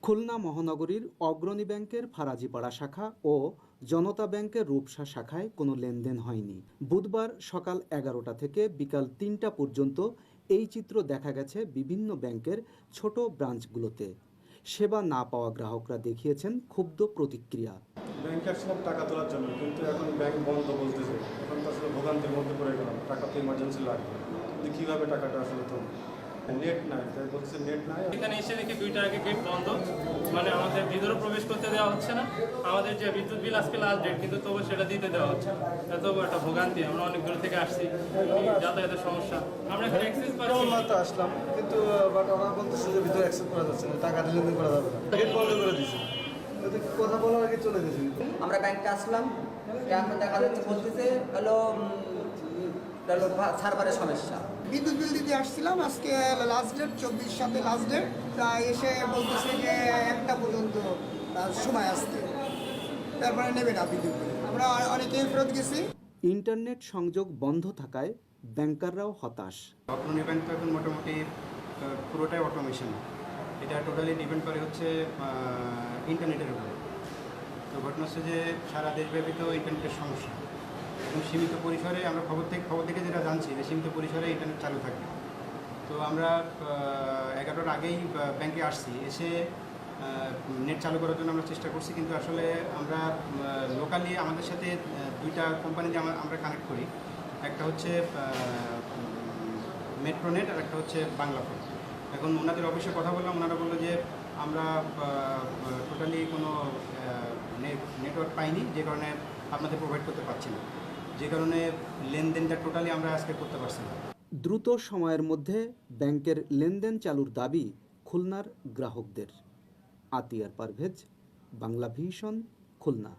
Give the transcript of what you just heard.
খুলনা মহানগরীর অগ্রণী ব্যাংকের ফারাজীপাড়া শাখা ও জনতা ব্যাংকের রূপসা শাখায় কোনো লেনদেন হয়নি। বুধবার সকাল 11টা থেকে বিকাল 3টা পর্যন্ত এই চিত্র দেখা গেছে বিভিন্ন ব্যাংকের ছোট ব্রাঞ্চগুলোতে। সেবা না পাওয়া গ্রাহকরা দেখিয়েছেন ক্ষুব্ধ প্রতিক্রিয়া। ব্যাংকে আসলাম টাকা তোলার জন্য, কিন্তু এখন ব্যাংক বন্ধ বলতেছে। এখন তো আসলে ভোগান্তির মধ্যে পড়ে গেলাম, টাকা তো ইমার্জেন্সি লাগবে, কিন্তু কীভাবে টাকাটা আসলে তো নেট নাই, তাই বলছে নেট নাই। এখানে এসে দেখি 2টা আগে গেট বন্ধ, মানে আমাদের ভিতরে প্রবেশ করতে দেওয়া হচ্ছে না। আমাদের যে বিদ্যুৎ বিল আজকে লাস্ট ডেট, কিন্তু তবু সেটা দিতে দেওয়া হচ্ছে না। এত একটা ভোগান্তি, আমরা অনেক দূর থেকে আসছি, যাতায়াতের সমস্যা। আমরা এখানে অ্যাক্সেস মাত্র আসলাম, কিন্তু বাট ওরা বলতেছে যে ভিতরে অ্যাক্সেস করা যাচ্ছে না, টাকা লেনদেন করা যাবে না, গেট বন্ধ করে দিয়েছে। কথা বলার আগে চলে গেছে। আমরা ব্যাংকে আসলাম, এখন দেখা যাচ্ছে বলতেছে হলো সার্ভারের সমস্যা। বিদ্যুৎ বিল দিতে আসছিলাম, আজকে লাস্ট ডেট 24 লাস্ট ডেট, তাই এসে বলতেছে যে 1টা পর্যন্ত সময় আসতে, তারপরে নেবে না বিদ্যুৎ বিল। আমরা অনেকেই ফেরত গেছি। ইন্টারনেট সংযোগ বন্ধ থাকায় ব্যাংকাররাও হতাশ। অগ্রণী ব্যাংক তো এখন মোটামুটি পুরোটাই অটোমেশন, এটা টোটালি ডিপেন্ড করে হচ্ছে ইন্টারনেটের উপরে। তো ঘটনা হচ্ছে যে সারা দেশব্যাপী তো ইন্টারনেটের সমস্যা, এবং সীমিত পরিসরে আমরা খবর থেকে যেটা জানছি যে সীমিত পরিসরে ইন্টারনেট চালু থাকবে। তো আমরা 11টার আগেই ব্যাংকে আসছি, এসে নেট চালু করার জন্য আমরা চেষ্টা করছি, কিন্তু আসলে আমরা লোকালি আমাদের সাথে 2টা কোম্পানি যে আমরা কানেক্ট করি, একটা হচ্ছে মেট্রোনেট আর একটা হচ্ছে বাংলাফোন। এখন ওনাদের অফিসে কথা বললাম, ওনারা বললো যে আমরা টোটালি কোনো নেটওয়ার্ক পাইনি, যে কারণে আপনাদের প্রোভাইড করতে পারছি না, যে কারণে লেনদেনটা টোটালি আমরা আজকে করতে পারছি না। দ্রুত সময়ের মধ্যে ব্যাংকের লেনদেন চালুর দাবি খুলনার গ্রাহকদের। আতিয়ার পারভেজ, বাংলা ভিশন, খুলনা।